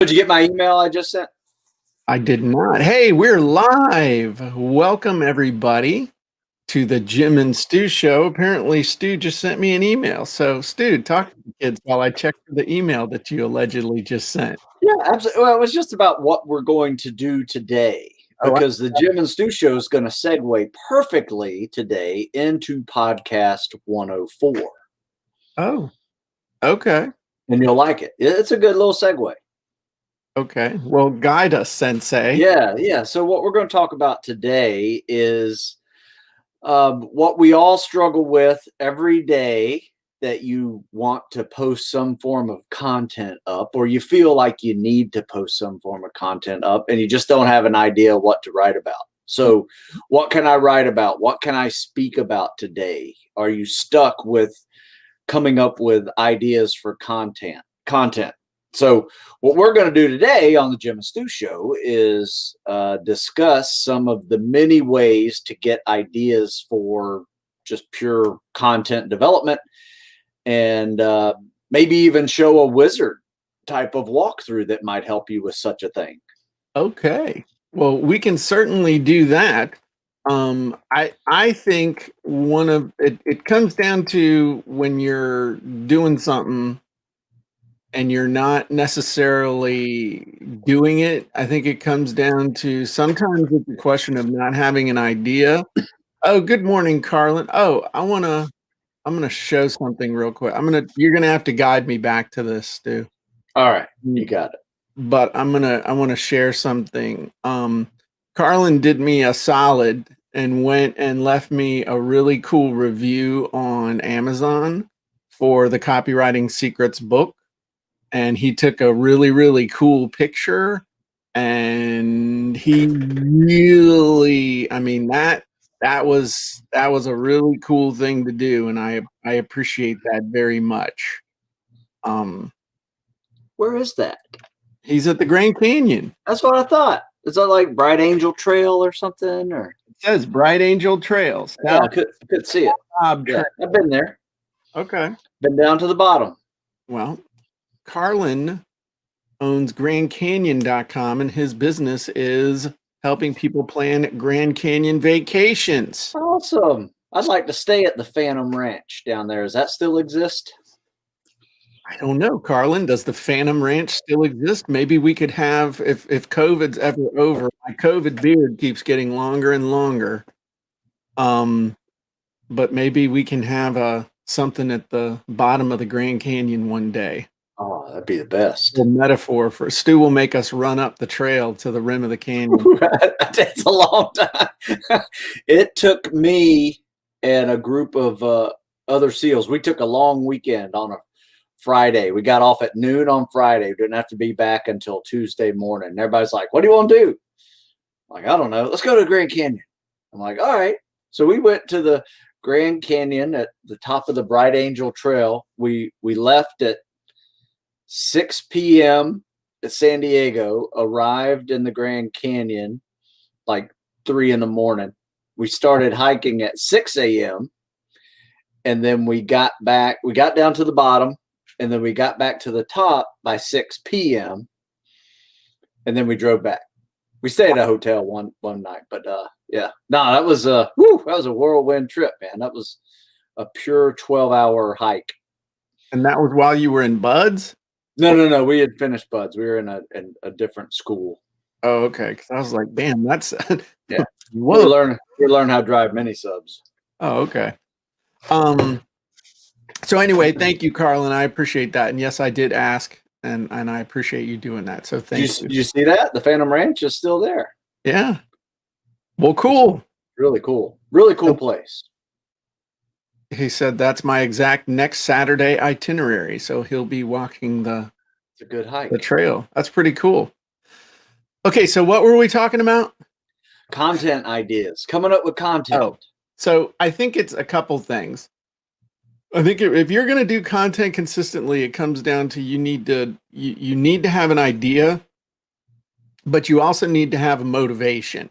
Did you get my email I just sent? I did not. Hey, we're live. Welcome, everybody, to the Jim and Stu show. Apparently, Stu just sent me an email. So, Stu, talk to the kids while I check for the email that you allegedly just sent. Yeah, absolutely. Well, it was just about what we're going to do today Oh, because the Jim and Stu show is going to segue perfectly today into podcast 104. oh, okay. And you'll like it. It's a good little segue. Okay. Well, guide us, Sensei. Yeah. So, what we're going to talk about today is what we all struggle with every day that you want to post some form of content up, or you feel like you need to post some form of content up and you just don't have an idea what to write about. So, what can I write about? What can I speak about today? Are you stuck with coming up with ideas for content? So, what we're going to do today on the Jim and Stu show is discuss some of the many ways to get ideas for just pure content development, and maybe even show a wizard type of walkthrough that might help you with such a thing. Okay. Well, we can certainly do that. I think one of it comes down to when you're doing something and you're not necessarily doing it. I think it comes down to sometimes it's a question of not having an idea. Oh, good morning, Carlin. Oh, I'm gonna show something real quick. You're gonna have to guide me back to this, Stu. All right, you got it. But I want to share something. Carlin did me a solid and went and left me a really cool review on Amazon for the Copywriting Secrets book. And he took a really, really cool picture. And he really, I mean, that was a really cool thing to do. And I appreciate that very much. Where is that? He's at the Grand Canyon. That's what I thought. Is that like Bright Angel Trail or something? Or It says Bright Angel Trails. yeah, I could see it. Yeah, I've been there. Okay. Been down to the bottom. Well, Carlin owns GrandCanyon.com, and his business is helping people plan Grand Canyon vacations. Awesome. I'd like to stay at the Phantom Ranch down there. Does that still exist? I don't know, Carlin. Does the Phantom Ranch still exist? Maybe we could have, if COVID's ever over, my COVID beard keeps getting longer and longer. But maybe we can have something at the bottom of the Grand Canyon one day. Oh, that'd be the best. A metaphor for Stu will make us run up the trail to the rim of the canyon. It's a long time. It took me and a group of other SEALs. We took a long weekend on a Friday. We got off at noon on Friday. We didn't have to be back until Tuesday morning. And everybody's like, "What do you want to do?" I'm like, "I don't know. Let's go to the Grand Canyon." I'm like, "All right." So we went to the Grand Canyon at the top of the Bright Angel Trail. We left at 6 p.m. at San Diego, arrived in the Grand Canyon like 3 in the morning. We started hiking at 6 a.m. and then we got down to the bottom, and then we got back to the top by 6 p.m. and then we drove back. We stayed at a hotel one night, but yeah, no, that was a whirlwind trip, man. That was a pure 12-hour hike. And that was while you were in Buds? No. We had finished Buds. We were in a different school. Oh, okay. Because I was like, damn, that's yeah. We learn how to drive mini subs. Oh, okay. So anyway, thank you, Carlin. I appreciate that. And yes, I did ask, and I appreciate you doing that. So thank you. Did you see that? The Phantom Ranch is still there. Yeah. Well, cool. Really cool. Really cool place. He said that's my exact next Saturday itinerary. So he'll be walking it's a good hike. The trail. That's pretty cool. Okay, so what were we talking about? Content ideas. Coming up with content. Oh, so I think it's a couple things. I think if you're going to do content consistently, it comes down to you need to have an idea, but you also need to have a motivation.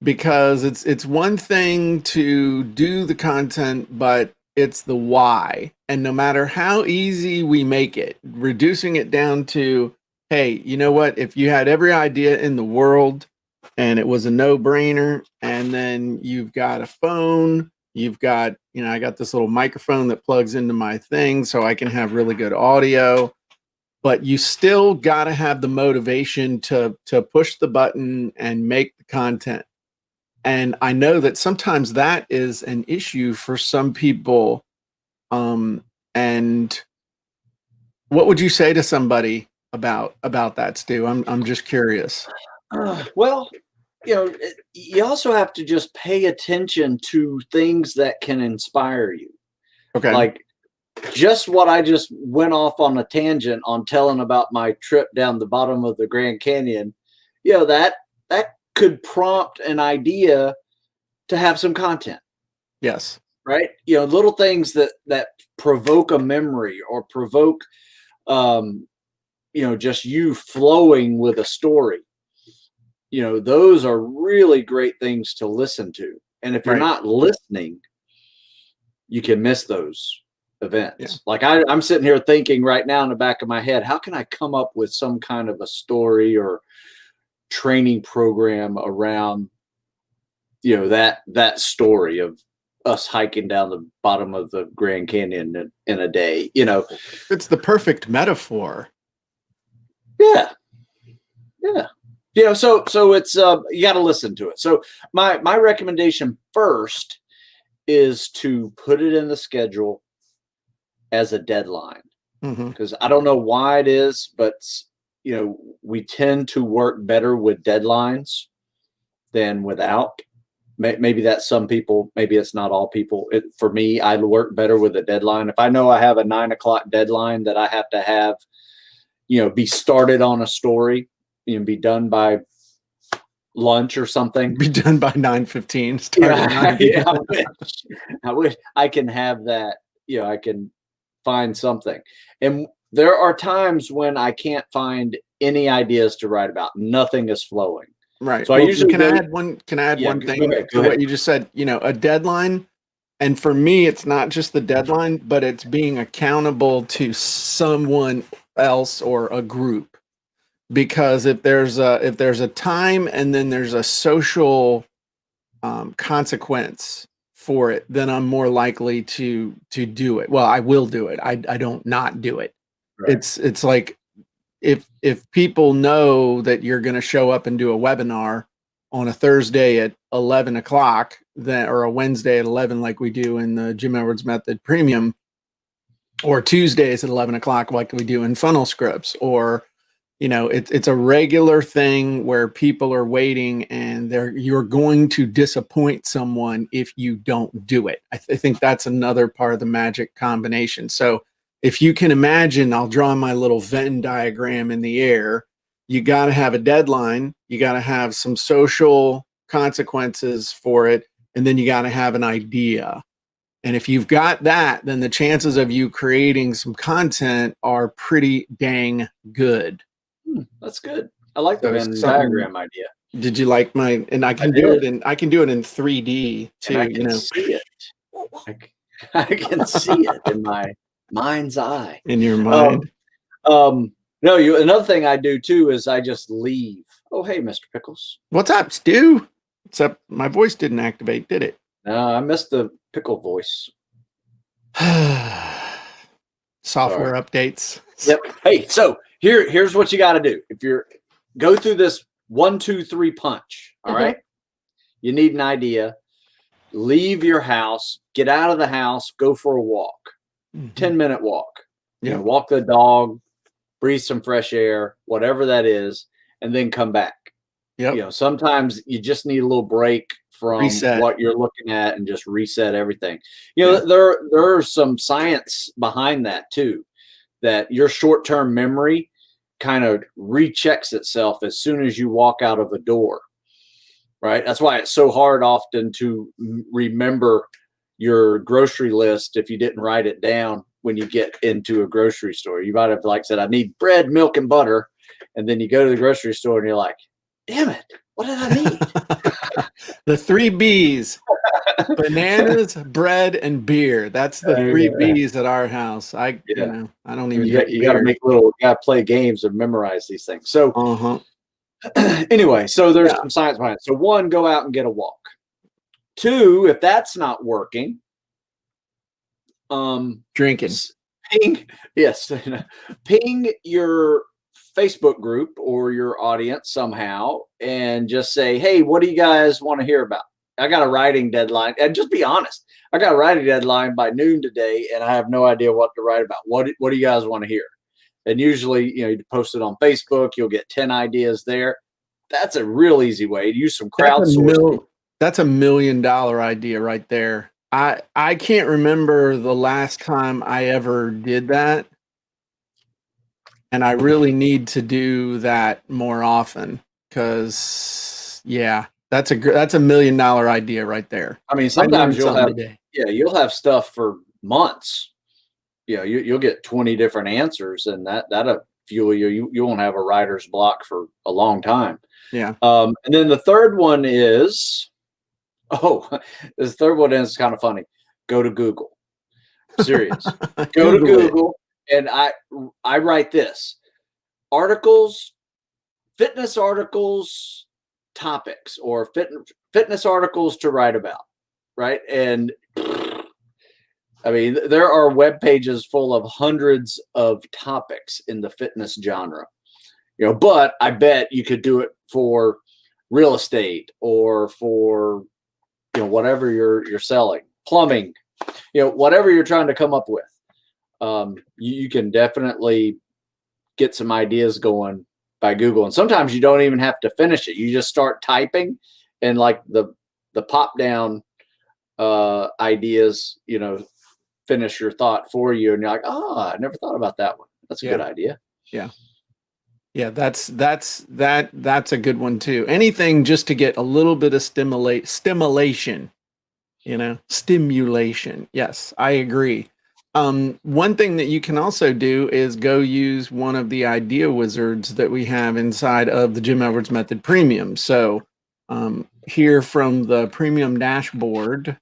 Because it's one thing to do the content, but it's the why. And no matter how easy we make it, reducing it down to hey, you know what? If you had every idea in the world and it was a no-brainer, and then you've got a phone, you've got, I got this little microphone that plugs into my thing so I can have really good audio, but you still got to have the motivation to push the button and make the content. And I know that sometimes that is an issue for some people. And what would you say to somebody about that, Stu? I'm just curious. Well, you also have to just pay attention to things that can inspire you. Okay. Like just what I just went off on a tangent on telling about my trip down the bottom of the Grand Canyon, that could prompt an idea to have some content. Yes. Right. Little things that provoke a memory or provoke, just you flowing with a story. Those are really great things to listen to. And if you're Right. not listening, you can miss those events. Yeah. Like I'm sitting here thinking right now in the back of my head, how can I come up with some kind of a story or training program around, that story of us hiking down the bottom of the Grand Canyon in a day, It's the perfect metaphor. Yeah. So it's you got to listen to it. So my recommendation first is to put it in the schedule as a deadline, because I don't know why it is, but we tend to work better with deadlines than without. Maybe that's some people, maybe it's not all people. For me, I work better with a deadline. If I know I have a 9 o'clock deadline that I have to have, be started on a story, be done by lunch or something. Be done by 9:15. I wish I can have that. I can find something. And there are times when I can't find any ideas to write about. Nothing is flowing. Right. So I usually can I add one thing to what you just said? A deadline. And for me, it's not just the deadline, but it's being accountable to someone else or a group. Because if there's a time and then there's a social consequence for it, then I'm more likely to do it. Well, I will do it. I don't not do it. Right. It's like if people know that you're going to show up and do a webinar on a Thursday at 11 o'clock, or a Wednesday at 11, like we do in the Jim Edwards Method Premium, or Tuesdays at 11 o'clock, like we do in Funnel Scripts, or it's a regular thing where people are waiting, and you're going to disappoint someone if you don't do it. I think that's another part of the magic combination. So if you can imagine, I'll draw my little Venn diagram in the air. You got to have a deadline. You got to have some social consequences for it. And then you got to have an idea. And if you've got that, then the chances of you creating some content are pretty dang good. That's good. I like the Venn diagram idea. Did you like my? And I can do it in 3D too. And I can see it. I can see it in my mind's eye. In your mind. No, another thing I do too is I just leave. Oh, hey, Mr. Pickles. What's up, Stu? Except my voice didn't activate, did it? No, I missed the pickle voice. Software updates. Yep. Hey, so here's what you got to do. If you're go through this 1, 2, 3 punch, all right? You need an idea. Leave your house, get out of the house, go for a walk. 10-minute walk. Yeah. Walk the dog, breathe some fresh air, whatever that is, and then come back. Yep. Sometimes you just need a little break from what you're looking at and just reset everything. There are some science behind that too, that your short-term memory kind of rechecks itself as soon as you walk out of a door, right? That's why it's so hard often to remember your grocery list if you didn't write it down when you get into a grocery store. You might have said, I need bread, milk, and butter. And then you go to the grocery store and you're like, damn it, what did I need? The 3 B's. Bananas, bread, and beer. That's the three B's at our house. I Yeah. don't even You drink got to beer. play games and memorize these things. So Uh-huh. anyway, so there's Yeah. some science behind it. So one, go out and get a walk. Two, if that's not working, Drinking. ping, yes, ping your Facebook group or your audience somehow and just say, hey, what do you guys want to hear about? I got a writing deadline. And just be honest. I got a writing deadline by noon today, and I have no idea what to write about. What do you guys want to hear? And usually, you post it on Facebook, you'll get 10 ideas there. That's a real easy way to use some crowdsourcing. That's $1 million idea right there. I can't remember the last time I ever did that. And I really need to do that more often because that's $1 million idea right there. I mean, sometimes you'll have stuff for months. You'll get 20 different answers, and that'll fuel you. You won't have a writer's block for a long time. Yeah. And then the third one is, this third one is kind of funny. Go to Google. Serious. Go to Google, and I write this: articles, fitness articles, topics, or fitness articles to write about, right? And I mean, there are web pages full of hundreds of topics in the fitness genre, but I bet you could do it for real estate or for, whatever you're selling, plumbing, whatever you're trying to come up with. You can definitely get some ideas going by Google. And sometimes you don't even have to finish it. You just start typing, and like the pop down ideas, finish your thought for you, and you're like, I never thought about that one. That's a good idea. Yeah, that's a good one too. Anything just to get a little bit of stimulation. Stimulation. Yes, I agree. One thing that you can also do is go use one of the idea wizards that we have inside of the Jim Edwards Method Premium. So here from the premium dashboard,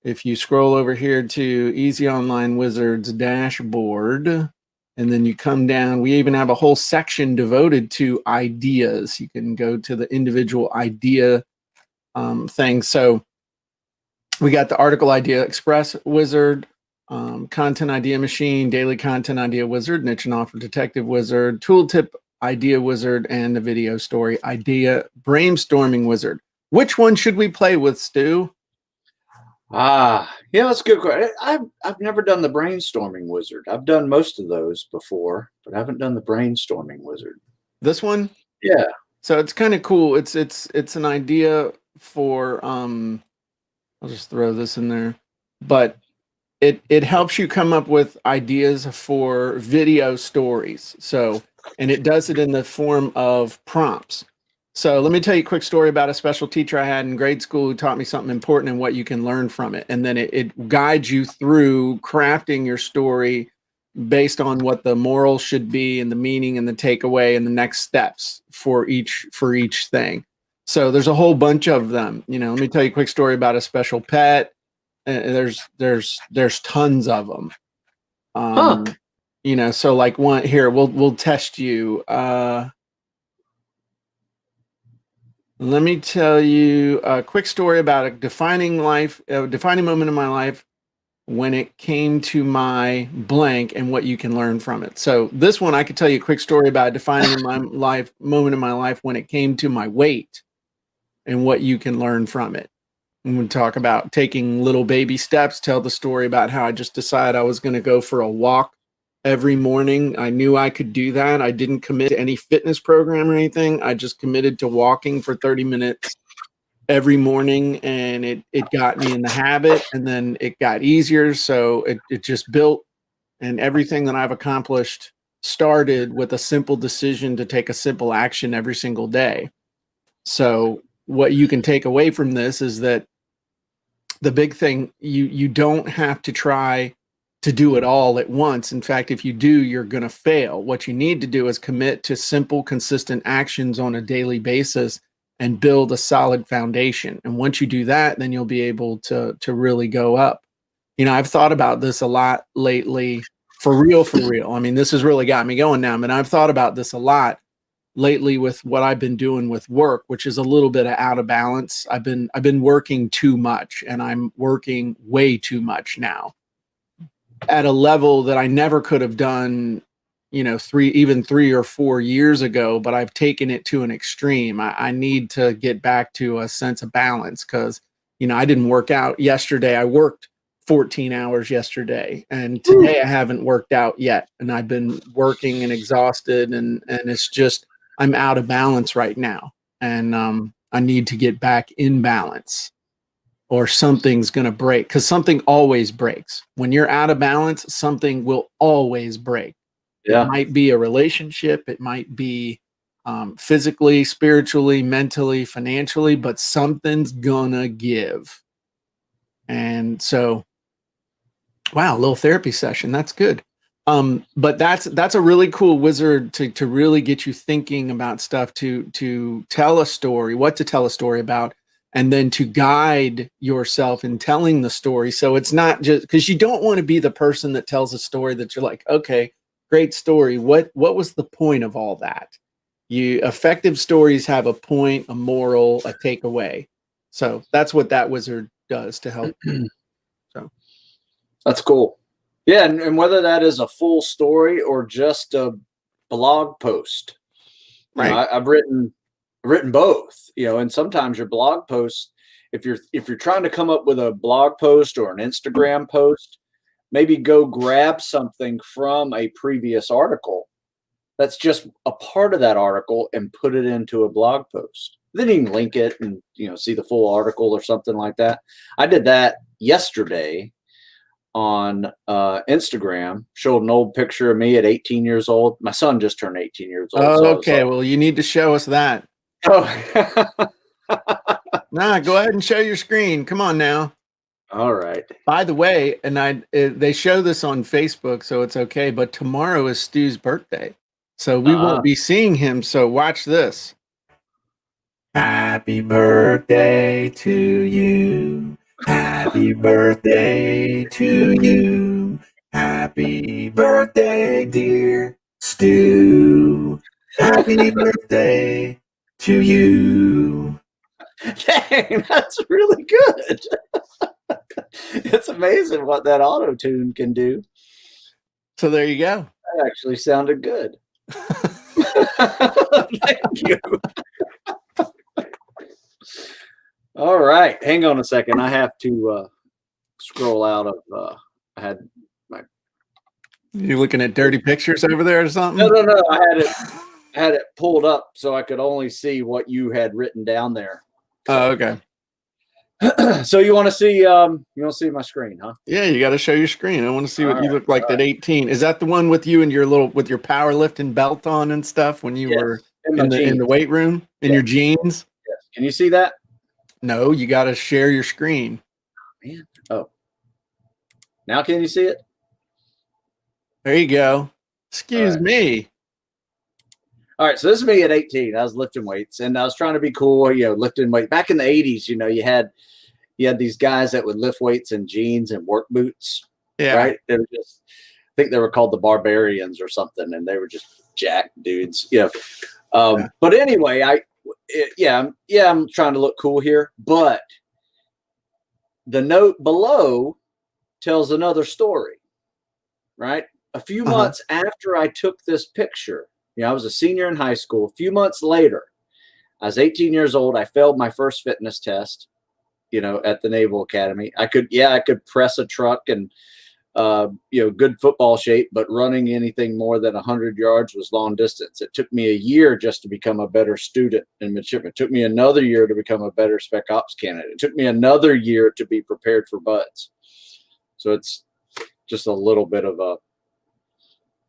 if you scroll over here to Easy Online Wizards dashboard, and then you come down, we even have a whole section devoted to ideas. You can go to the individual idea thing. So we got the article idea express wizard, content idea machine, daily content idea wizard, niche and offer detective wizard, tooltip idea wizard, and the video story idea brainstorming wizard. Which one should we play with, Stu? That's a good question. I've never done the brainstorming wizard. I've done most of those before, but I haven't done the brainstorming wizard. This one? Yeah. So it's kind of cool. It's an idea for I'll just throw this in there, but it helps you come up with ideas for video stories. So, and it does it in the form of prompts. So let me tell you a quick story about a special teacher I had in grade school who taught me something important and what you can learn from it. And then it guides you through crafting your story based on what the moral should be and the meaning and the takeaway and the next steps for each thing. So there's a whole bunch of them. Let me tell you a quick story about a special pet. There's tons of them. So like one here, we'll test you. Let me tell you a quick story about a defining moment in my life when it came to my blank and what you can learn from it. So this one, I could tell you a quick story about a defining moment in my life when it came to my weight and what you can learn from it. And we talk about taking little baby steps, tell the story about how I just decided I was going to go for a walk every morning. I knew I could do that. I didn't commit to any fitness program or anything. I just committed to walking for 30 minutes every morning, and it got me in the habit, and then it got easier. So it just built, and everything that I've accomplished started with a simple decision to take a simple action every single day. So what you can take away from this is that the big thing, you don't have to try to do it all at once. In fact, if you do, you're going to fail. What you need to do is commit to simple, consistent actions on a daily basis and build a solid foundation. And once you do that, then you'll be able to really go up. I've thought about this a lot lately, for real, for real. I mean, this has really got me going now, but I've thought about this a lot lately with what I've been doing with work, which is a little bit of out of balance. I've been working too much, and I'm working way too much now at a level that I never could have done, 3 or 4 years ago, but I've taken it to an extreme. I need to get back to a sense of balance because, I didn't work out yesterday. I worked 14 hours yesterday, and today I haven't worked out yet. And I've been working and exhausted, and it's just, I'm out of balance right now. And I need to get back in balance, or something's going to break, because something always breaks. When you're out of balance, something will always break. Yeah. It might be a relationship. It might be physically, spiritually, mentally, financially, but something's gonna give. And so, wow, a little therapy session. That's good. But that's a really cool wizard to really get you thinking about stuff, to tell a story, what to tell a story about, and then to guide yourself in telling the story. So it's not just, because you don't want to be the person that tells a story that you're like, okay, great story. What was the point of all that? Effective stories have a point, a moral, a takeaway. So that's what that wizard does to help. So that's cool. Yeah, and whether that is a full story or just a blog post, right? I've written both. And sometimes your blog posts, if you're trying to come up with a blog post or an Instagram post, maybe go grab something from a previous article that's just a part of that article and put it into a blog post. Then you can link it and see the full article or something like that. I did that yesterday on Instagram. Showed an old picture of me at 18 years old. My son just turned 18 years old. Oh, okay. Well, you need to show us that. Oh. Nah, go ahead and show your screen. Come on now. All right. By the way, and they show this on Facebook, so it's okay. But tomorrow is Stu's birthday, so we won't be seeing him. So watch this. Happy birthday to you. Happy birthday to you. Happy birthday, dear Stu. Happy birthday to you. Dang, that's really good. It's amazing what that auto tune can do. So there you go. That actually sounded good. Thank you. All right, hang on a second. I have to scroll out of. I had my. You looking at dirty pictures over there or something? No. I had it pulled up so I could only see what you had written down there. Oh, okay. So you want to see my screen, huh? Yeah, you got to show your screen. I want to see what you look like at 18. Is that the one with you and your powerlifting belt on and stuff when you were in the weight room in your jeans? Yes. Can you see that? No, you got to share your screen. Man. Oh. Now can you see it? There you go. Excuse me. All right, so this is me at 18. I was lifting weights, and I was trying to be cool, lifting weight. Back in the 80s, you had these guys that would lift weights in jeans and work boots. Yeah. Right? They were just, I think they were called the Barbarians or something, and they were just jacked dudes. But anyway, I'm trying to look cool here, but the note below tells another story, right? A few months after I took this picture, I was a senior in high school. A few months later, I was 18 years old. I failed my first fitness test, at the Naval Academy. I could press a truck and, good football shape, but running anything more than 100 yards was long distance. It took me a year just to become a better student in midshipman. It took me another year to become a better spec ops candidate. It took me another year to be prepared for buds. So it's just a little bit of a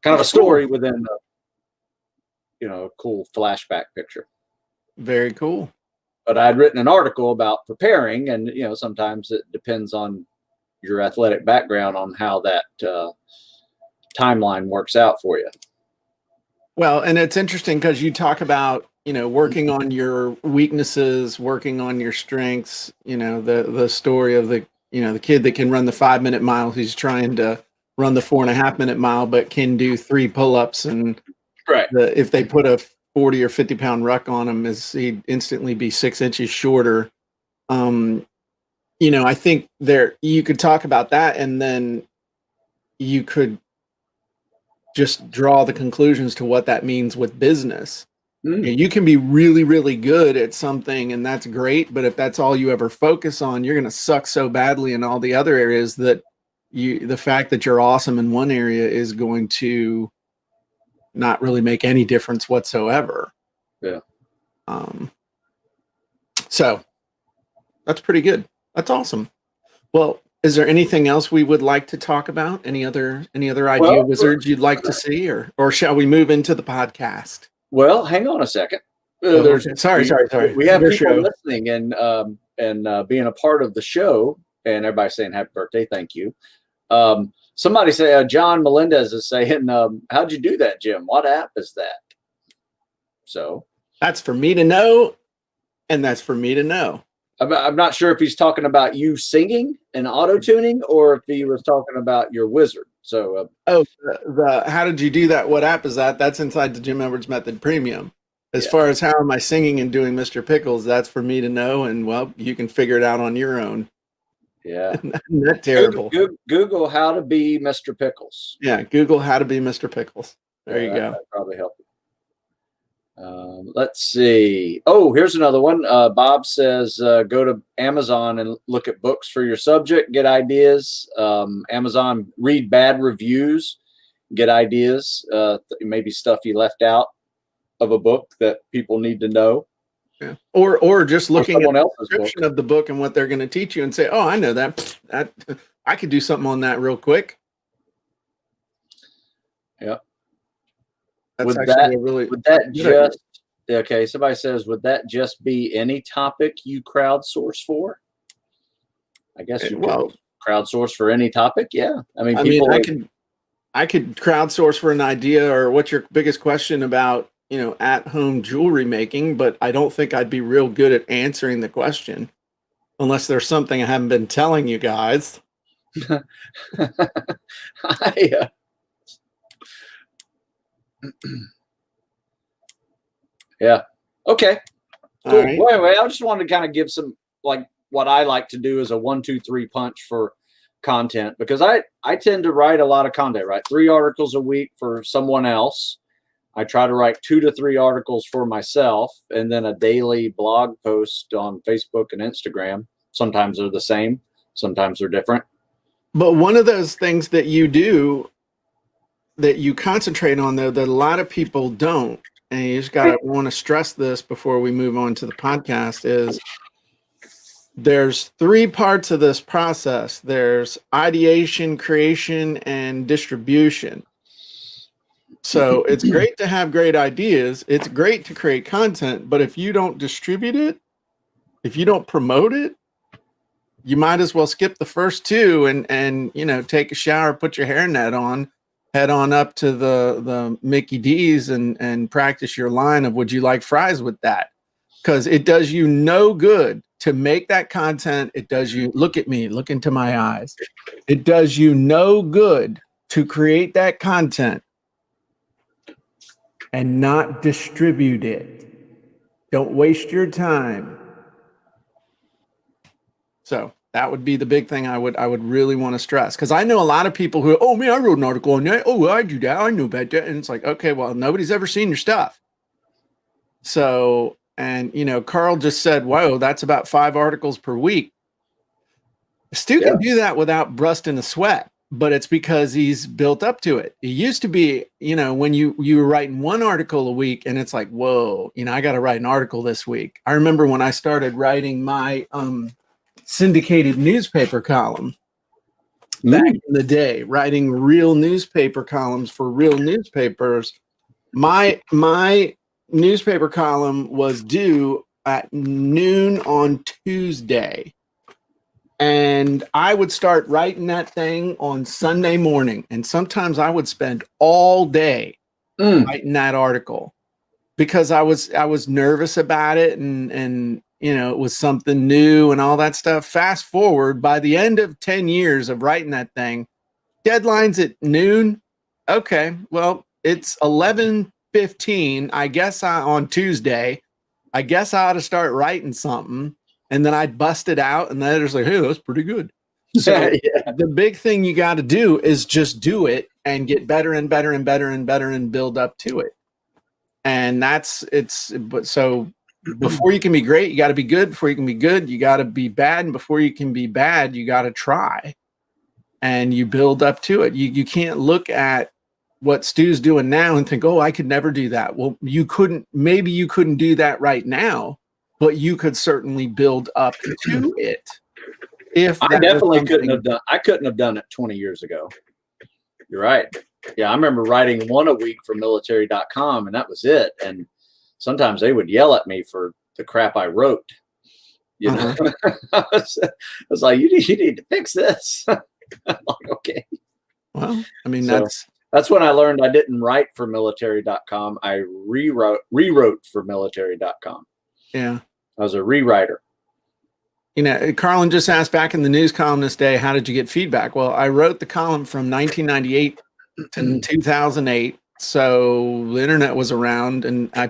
kind of a story within a cool flashback picture. Very cool. But I'd written an article about preparing, and sometimes it depends on your athletic background on how that timeline works out for you. Well, and it's interesting because you talk about working on your weaknesses, working on your strengths, the story of the kid that can run the 5-minute mile, who's trying to run the 4.5-minute mile, but can do 3 pull-ups. And Right. if they put a 40 or 50 pound ruck on him, he'd instantly be 6 inches shorter. I think you could talk about that, and then you could just draw the conclusions to what that means with business. You can be really, really good at something, and that's great. But if that's all you ever focus on, you're going to suck so badly in all the other areas that the fact that you're awesome in one area is going to not really make any difference whatsoever. Yeah. So that's pretty good. That's awesome. Well, is there anything else we would like to talk about? Any other idea wizards you'd like to see, or shall we move into the podcast? Well, hang on a second. Sorry. We have people listening and being a part of the show, and everybody saying happy birthday. Thank you. Somebody say John Melendez is saying, how'd you do that, Jim? What app is that? So that's for me to know, and that's for me to know. I'm not sure if he's talking about you singing and auto-tuning, or if he was talking about your wizard. So the how did you do that? What app is that? That's inside the Jim Edwards Method Premium. As far as how am I singing and doing Mr. Pickles, that's for me to know, and well, you can figure it out on your own. Yeah. Not terrible. Google how to be Mr. Pickles. Yeah, Google how to be Mr. Pickles. There you go. That'd probably help you. Let's see. Oh, here's another one. Bob says, go to Amazon and look at books for your subject, get ideas. Amazon, read bad reviews, get ideas. Maybe stuff you left out of a book that people need to know. Yeah. Or just looking at the description of the book and what they're going to teach you and say, oh, I know that. I could do something on that real quick. Yeah. That's okay, somebody says, would that just be any topic you crowdsource for? I guess you could crowdsource for any topic. Yeah. I could crowdsource for an idea, or what's your biggest question about, at-home jewelry making, but I don't think I'd be real good at answering the question unless there's something I haven't been telling you guys. Yeah. Okay. Cool. Right. Well, anyway, I just wanted to kind of give some, like, what I like to do is a 1-2-3 punch for content, because I tend to write a lot of content, right? 3 articles a week for someone else. I try to write 2 to 3 articles for myself, and then a daily blog post on Facebook and Instagram. Sometimes they're the same, sometimes they're different. But one of those things that you do, that you concentrate on, though, that a lot of people don't, and you just want to stress this before we move on to the podcast, is there's 3 parts of this process. There's ideation, creation, and distribution. So it's great to have great ideas. It's great to create content, but if you don't distribute it, if you don't promote it, you might as well skip the first 2 and take a shower, put your hairnet on, head on up to the Mickey D's and practice your line of, would you like fries with that? Because it does you no good to make that content. It does you, look at me, look into my eyes. It does you no good to create that content and not distribute it. Don't waste your time. So that would be the big thing I would really want to stress, because I know a lot of people who, oh man, I wrote an article on that. Oh, I do that. I know about that. And it's like, okay, well, nobody's ever seen your stuff. So, and Carl just said, whoa, that's about 5 articles per week. Stu can do that without busting a sweat, but it's because he's built up to it. It used to be, when you were writing 1 article a week, and it's like, whoa, I got to write an article this week. I remember when I started writing my syndicated newspaper column back in the day, writing real newspaper columns for real newspapers. My newspaper column was due at noon on Tuesday, and I would start writing that thing on Sunday morning, and sometimes I would spend all day writing that article. because I was nervous about it, and it was something new and all that stuff. Fast forward, by the end of 10 years of writing that thing, deadline's at noon. Okay, well, it's 11:15. I guess on Tuesday, I guess I ought to start writing something. And then I'd bust it out, and the editor's like, hey, that's pretty good. So Yeah. the big thing you got to do is just do it and get better and better and better and better and build up to it. And but so before you can be great, you got to be good. Before you can be good, you got to be bad. And before you can be bad, you got to try. And you build up to it. You can't look at what Stu's doing now and think, oh, I could never do that. Well, maybe you couldn't do that right now, but you could certainly build up to it. If I definitely couldn't have done it 20 years ago. You're right. Yeah, I remember writing one a week for military.com, and that was it. And sometimes they would yell at me for the crap I wrote. You know, I was like, you need to fix this. I'm like, okay. Well, I mean, So that's when I learned I didn't write for military.com. I rewrote for military.com. Yeah. I was a rewriter. Carlin just asked, back in the news columnist day, how did you get feedback? Well, I wrote the column from 1998 to 2008. So the internet was around, and I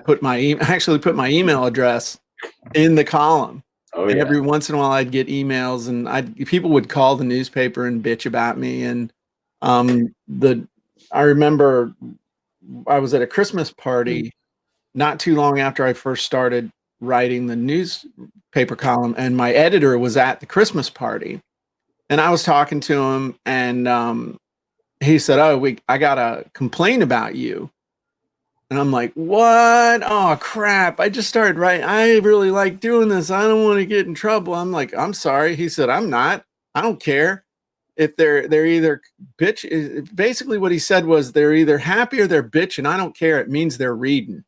actually put my email address in the column. Oh, and yeah. every once in a while I'd get emails, and people would call the newspaper and bitch about me. And I remember I was at a Christmas party not too long after I first started writing the newspaper column, and my editor was at the Christmas party, and I was talking to him, and he said, oh, I gotta complain about you. And I'm like, what? Oh, crap. I just started writing. I really like doing this. I don't want to get in trouble. I'm like, I'm sorry. He said, I'm not. I don't care. If they're either bitch. Basically what he said was, they're either happy or they're bitching. I don't care. It means they're reading.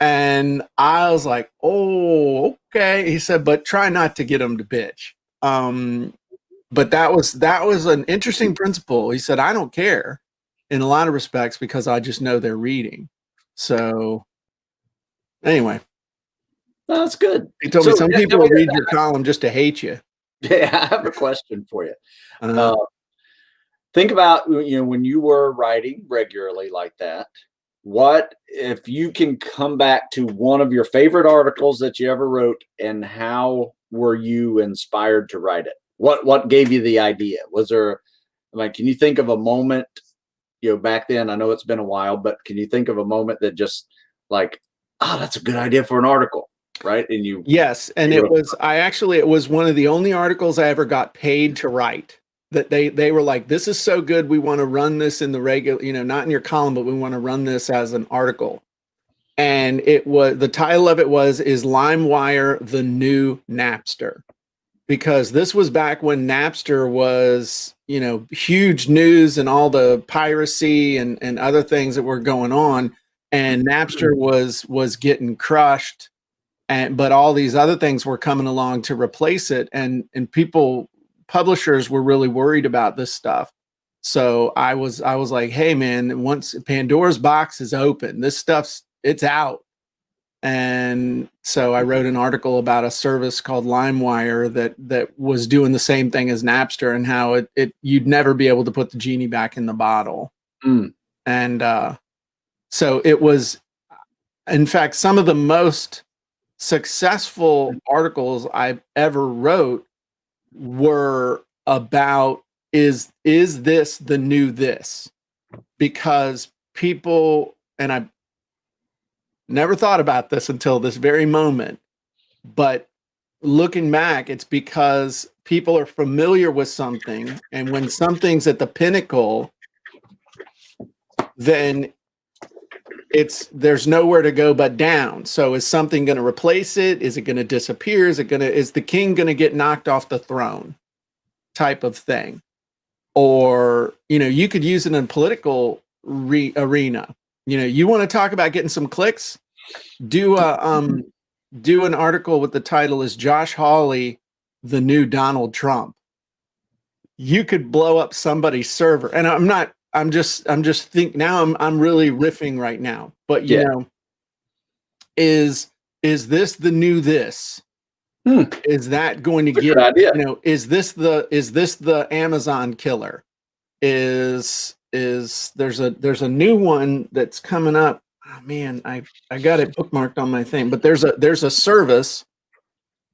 And I was like, oh, okay. He said, but try not to get them to bitch. But that was an interesting principle. He said, I don't care in a lot of respects because I just know they're reading. So anyway, that's good. He told me some people will read your column just to hate you. Yeah, I have a question for you. Think about, when you were writing regularly like that, what if you can come back to one of your favorite articles that you ever wrote, and how were you inspired to write it? What gave you the idea? Was there, can you think of a moment, back then? I know it's been a while, but can you think of a moment that just like, oh, that's a good idea for an article, right? And yes, and it was one of the only articles I ever got paid to write. That they were like, this is so good, we want to run this in the regular, not in your column, but we want to run this as an article. And the title of it is Limewire, the New Napster. Because this was back when Napster was, huge news, and all the piracy and other things that were going on. And Napster was getting crushed, but all these other things were coming along to replace it. And publishers were really worried about this stuff. So I was like, hey man, once Pandora's box is open, this it's out. And so I wrote an article about a service called Limewire that was doing the same thing as Napster, and how you'd never be able to put the genie back in the bottle. And so it was, in fact, some of the most successful articles I've ever wrote were about, is this the new this? Because people, and I never thought about this until this very moment, but looking back, it's because people are familiar with something, and when something's at the pinnacle, then there's nowhere to go but down. So is something going to replace it? Is it going to disappear? Is the king going to get knocked off the throne, type of thing? Or, you could use it in political arena. You want to talk about getting some clicks? Do an article with the title is Josh Hawley, the New Donald Trump. You could blow up somebody's server. And I'm just think now I'm really riffing right now, but is this the new this? Is that going to That's a get, good idea. is this the Amazon killer? Is there's a new one that's coming up. Oh man, I got it bookmarked on my thing, but there's a service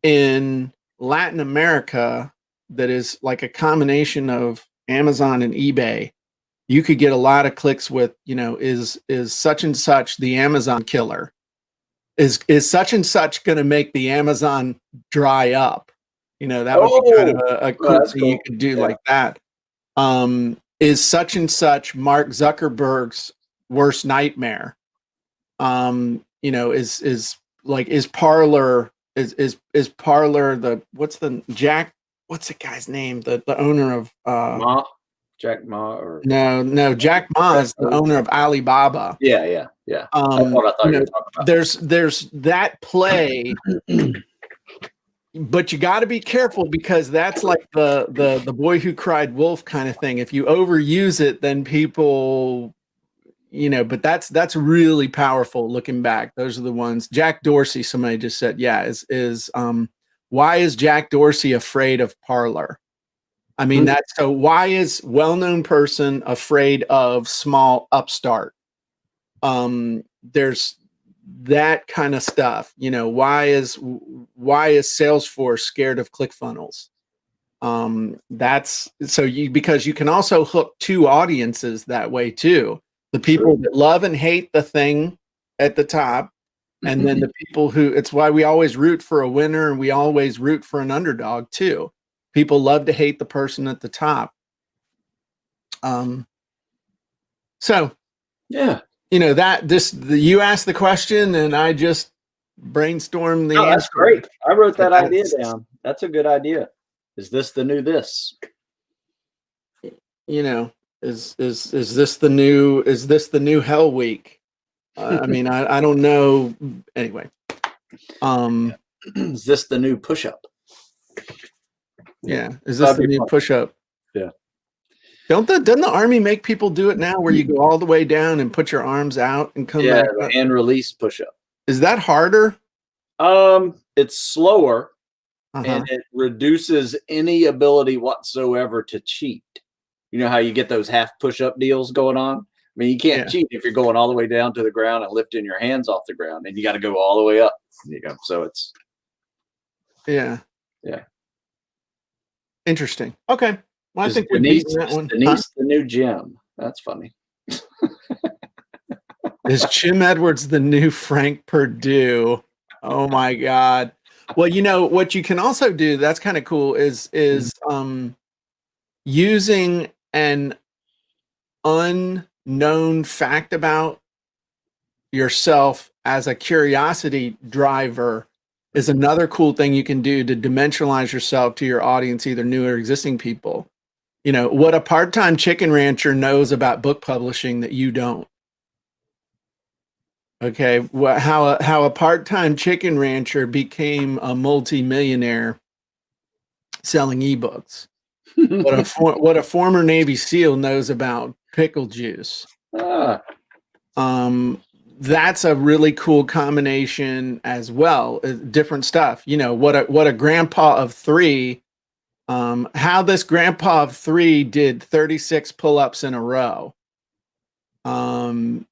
in Latin America that is like a combination of Amazon and eBay. You could get a lot of clicks with, is such and such the Amazon killer? Is such and such going to make the Amazon dry up? That would be kind of a cool thing you could do like that. Is such and such Mark Zuckerberg's worst nightmare? Is Parler what's the guy's name? The owner of Jack Ma or no, Jack Ma is the owner of Alibaba. Yeah. That's what I thought you were talking about. There's that play, but you got to be careful because that's like the boy who cried wolf kind of thing. If you overuse it, then people, but that's really powerful. Looking back, those are the ones. Jack Dorsey, somebody just said, why is Jack Dorsey afraid of Parler? I mean, why is well-known person afraid of small upstart? There's that kind of stuff. Why is Salesforce scared of ClickFunnels? Because you can also hook two audiences that way too. The people that love and hate the thing at the top, and then the people who, it's why we always root for a winner and we always root for an underdog too. People love to hate the person at the top. You asked the question and I just brainstormed the answer. That's great. I wrote that idea down. That's a good idea. Is this the new this? Is this the new Hell Week? I mean, I don't know. Anyway, is this the new push-up? Yeah, is this the new push-up? Yeah. Doesn't the Army make people do it now, where you go all the way down and put your arms out and come back up? And release push-up. Is that harder? It's slower, and it reduces any ability whatsoever to cheat. You know how you get those half push-up deals going on? I mean, you can't cheat if you're going all the way down to the ground and lifting your hands off the ground, and you got to go all the way up. So it's yeah. Interesting. Okay. Well, I think Denise the new Jim. That's funny. Is Jim Edwards the new Frank Perdue? Oh my God. Well, what you can also do that's kind of cool is using an unknown fact about yourself as a curiosity driver is another cool thing you can do to dimensionalize yourself to your audience, either new or existing people. What a part-time chicken rancher knows about book publishing that you don't. Okay, how a part-time chicken rancher became a multi-millionaire selling ebooks. What a former Navy SEAL knows about pickle juice. That's a really cool combination as well. Different stuff. What a grandpa of three. How this grandpa of three did 36 pull-ups in a row. Do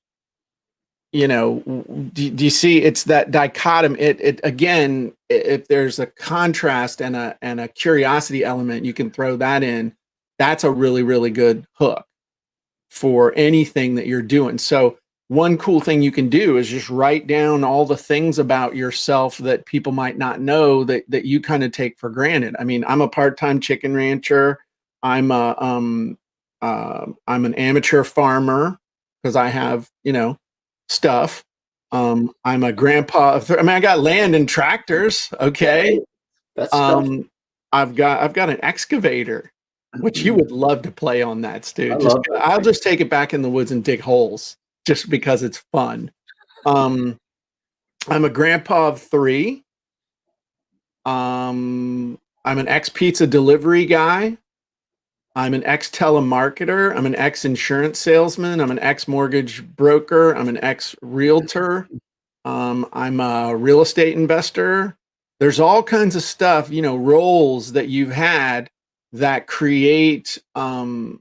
you see? It's that dichotomy. It again. If there's a contrast and a curiosity element, you can throw that in. That's a really, really good hook for anything that you're doing. So one cool thing you can do is just write down all the things about yourself that people might not know that you kind of take for granted. I mean, I'm a part-time chicken rancher. I'm an amateur farmer because I have, stuff. I'm a grandpa. I got land and tractors. Okay. That's I've got an excavator, which you would love to play on that, Stu. I'll just take it back in the woods and dig holes just because it's fun. I'm a grandpa of three. I'm an ex-pizza delivery guy. I'm an ex-telemarketer. I'm an ex-insurance salesman. I'm an ex-mortgage broker. I'm an ex-realtor. I'm a real estate investor. There's all kinds of stuff, roles that you've had that create that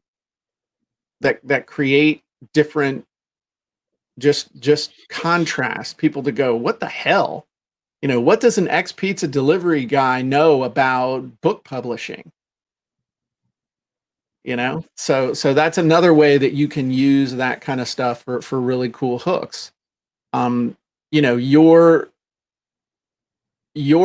create different just contrast. People to go, what the hell? What does an ex pizza delivery guy know about book publishing? So that's another way that you can use that kind of stuff for really cool hooks. um your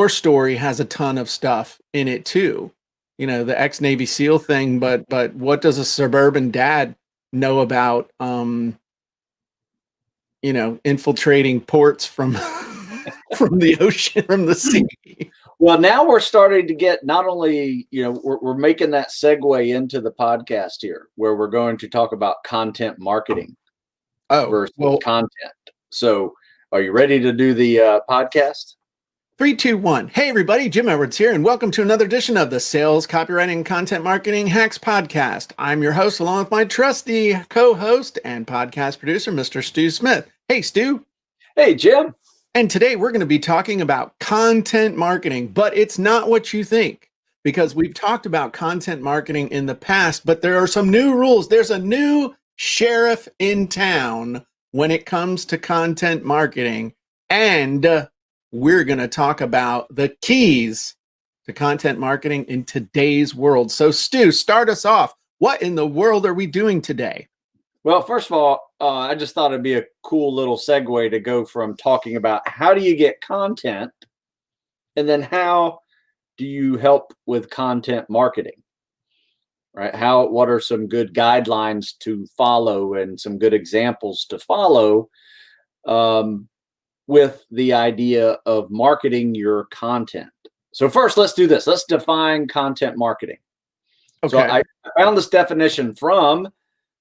story has a ton of stuff in it too, the ex-Navy SEAL thing, but what does a suburban dad know about infiltrating ports from from the ocean, from the sea? Well, now we're starting to get, not only, we're making that segue into the podcast here, where we're going to talk about content marketing versus content. So are you ready to do the podcast? 3, 2, 1. Hey, everybody. Jim Edwards here, and welcome to another edition of the Sales, Copywriting, and Content Marketing Hacks Podcast. I'm your host, along with my trusty co-host and podcast producer, Mr. Stu Smith. Hey, Stu. Hey, Jim. And today we're going to be talking about content marketing, but it's not what you think, because we've talked about content marketing in the past, but there are some new rules. There's a new sheriff in town when it comes to content marketing, and we're going to talk about the keys to content marketing in today's world. So, Stu, start us off. What in the world are we doing today? Well, first of all, I just thought it'd be a cool little segue to go from talking about how do you get content, and then how do you help with content marketing, right? What are some good guidelines to follow and some good examples to follow with the idea of marketing your content. So first, let's do this. Let's define content marketing. Okay. So I found this definition from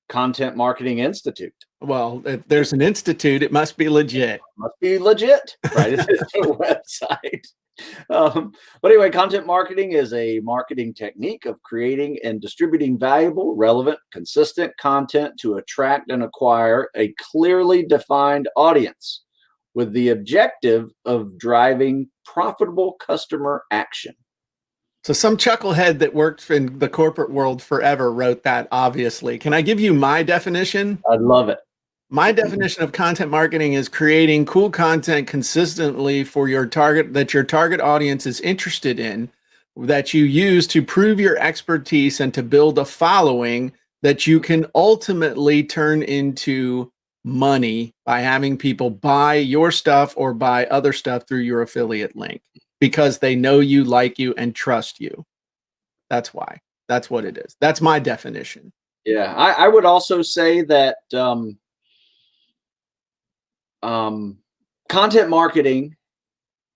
Content Marketing Institute. Well, if there's an institute, it must be legit. It must be legit, right? It's a website. But anyway, content marketing is a marketing technique of creating and distributing valuable, relevant, consistent content to attract and acquire a clearly defined audience with the objective of driving profitable customer action. So some chucklehead that worked in the corporate world forever wrote that, obviously. Can I give you my definition? I'd love it. My definition of content marketing is creating cool content consistently for your target, that your target audience is interested in, that you use to prove your expertise and to build a following that you can ultimately turn into money by having people buy your stuff or buy other stuff through your affiliate link, because they know you, like you, and trust you. That's why. That's what it is. That's my definition. Yeah, I would also say that content marketing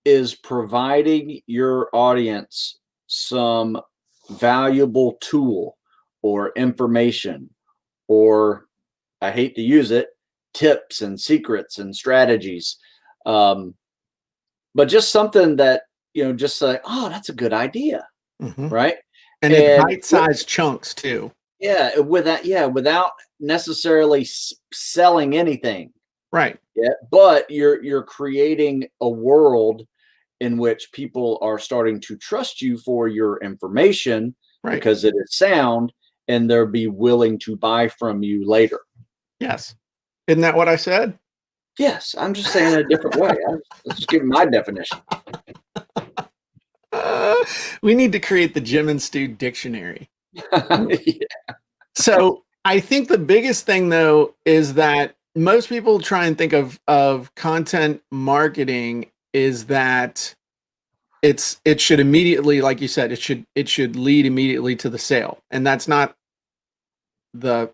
is providing your audience some valuable tool or information, or, I hate to use it, tips and secrets and strategies, but just something that, just like, oh, that's a good idea, right? And in bite-sized chunks too. Yeah, without necessarily selling anything. Right. Yeah, but you're creating a world in which people are starting to trust you for your information, right, because it is sound, and they'll be willing to buy from you later. Yes. Isn't that what I said? Yes, I'm just saying it a different way. Let's just give my definition. We need to create the Jim and Stu dictionary. Yeah. So I think the biggest thing, though, is that most people try and think of content marketing is that it should immediately, like you said, it should lead immediately to the sale, and that's not the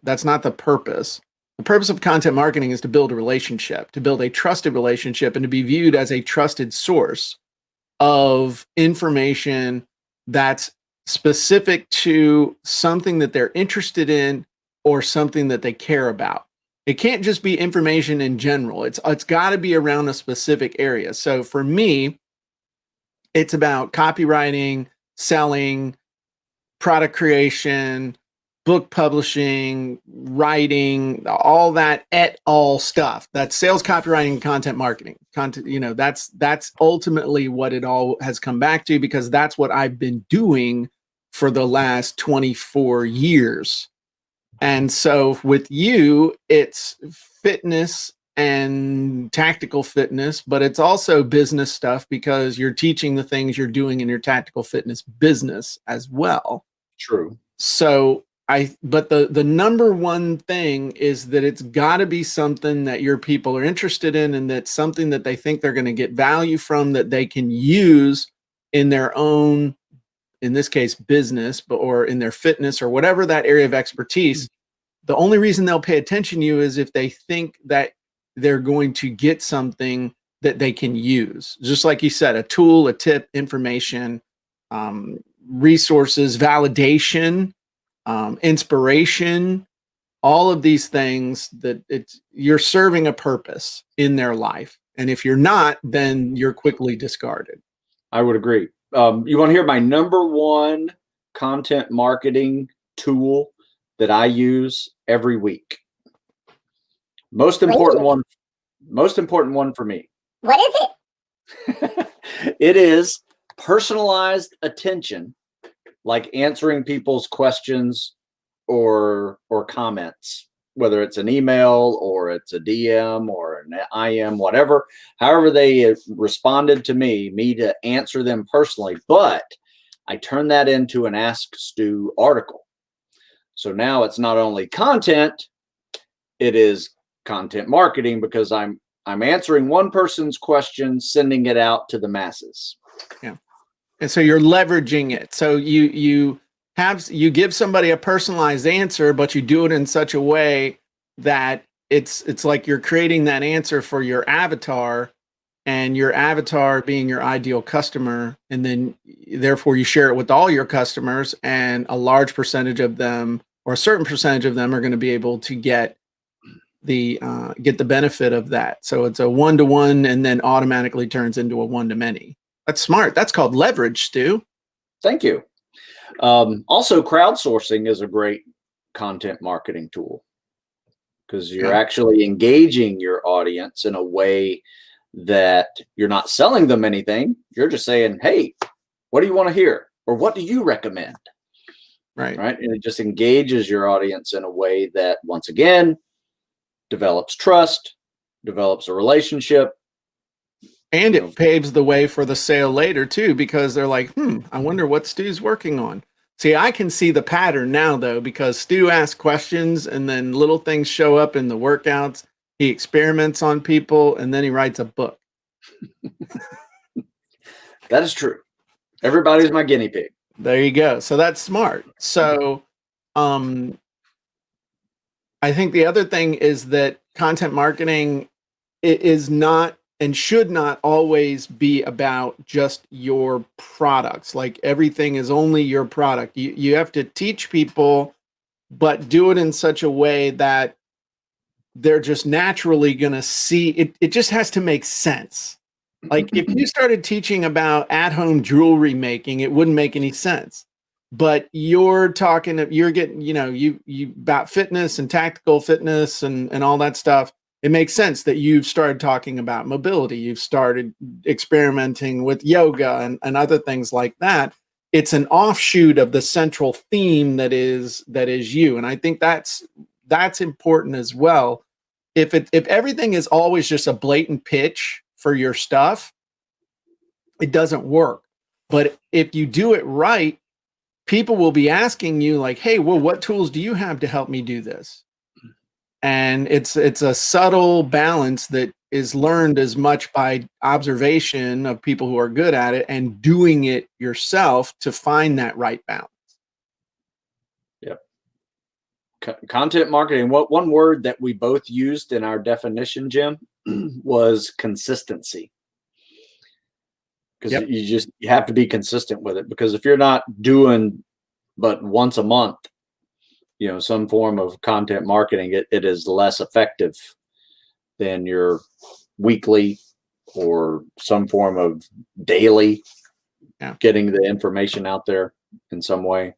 purpose. The purpose of content marketing is to build a relationship, to build a trusted relationship, and to be viewed as a trusted source of information that's specific to something that they're interested in or something that they care about. It can't just be information in general. It's got to be around a specific area. So for me, it's about copywriting, selling, product creation, book publishing, writing, all that et al stuff. That's sales, copywriting, and content marketing. Content, that's ultimately what it all has come back to, because that's what I've been doing for the last 24 years. And so with you, it's fitness and tactical fitness, but it's also business stuff, because you're teaching the things you're doing in your tactical fitness business as well. True. So but the number one thing is that it's got to be something that your people are interested in, and that's something that they think they're going to get value from, that they can use in their own, in this case, business, or in their fitness or whatever that area of expertise. The only reason they'll pay attention to you is if they think that they're going to get something that they can use. Just like you said, a tool, a tip, information, resources, validation, inspiration, all of these things, that you're serving a purpose in their life. And if you're not, then you're quickly discarded. I would agree. You want to hear my number one content marketing tool that I use every week? Most important one for me. What is it? It is personalized attention, like answering people's questions or comments, whether it's an email or it's a DM or an IM, whatever, however they responded to me to answer them personally. But I turn that into an Ask Stu article. So now it's not only content, it is content marketing, because I'm answering one person's question, sending it out to the masses. Yeah. And so you're leveraging it. So you give somebody a personalized answer, but you do it in such a way that it's like you're creating that answer for your avatar, and your avatar being your ideal customer, and then therefore you share it with all your customers, and a large percentage of them, or a certain percentage of them, are going to be able to get the benefit of that. So it's a one-to-one, and then automatically turns into a one-to-many. That's smart. That's called leverage, Stu. Thank you. Also, crowdsourcing is a great content marketing tool, because you're actually engaging your audience in a way that you're not selling them anything. You're just saying, hey, what do you want to hear? Or what do you recommend? Right. And it just engages your audience in a way that, once again, develops trust, develops a relationship. And it paves the way for the sale later too, because they're like, I wonder what Stu's working on. See, I can see the pattern now though, because Stu asks questions, and then little things show up in the workouts. He experiments on people, and then he writes a book. That is true. Everybody's my guinea pig. There you go. So that's smart. So I think the other thing is that content marketing is not, and should not always be, about just your products. Like everything is only your product. You have to teach people, but do it in such a way that they're just naturally going to see it. It just has to make sense. Like if you started teaching about at-home jewelry making, it wouldn't make any sense. But you're getting, you about fitness and tactical fitness and all that stuff. It makes sense that you've started talking about mobility. You've started experimenting with yoga and other things like that. It's an offshoot of the central theme that is you. And I think that's important as well. If everything is always just a blatant pitch for your stuff, it doesn't work. But if you do it right, people will be asking you like, hey, well, what tools do you have to help me do this? And it's a subtle balance that is learned as much by observation of people who are good at it and doing it yourself to find that right balance. Yep. Content marketing. One word that we both used in our definition, Jim, was consistency. Because you have to be consistent with it. Because if you're not doing but once a month, some form of content marketing, it is less effective than your weekly or some form of daily getting the information out there in some way.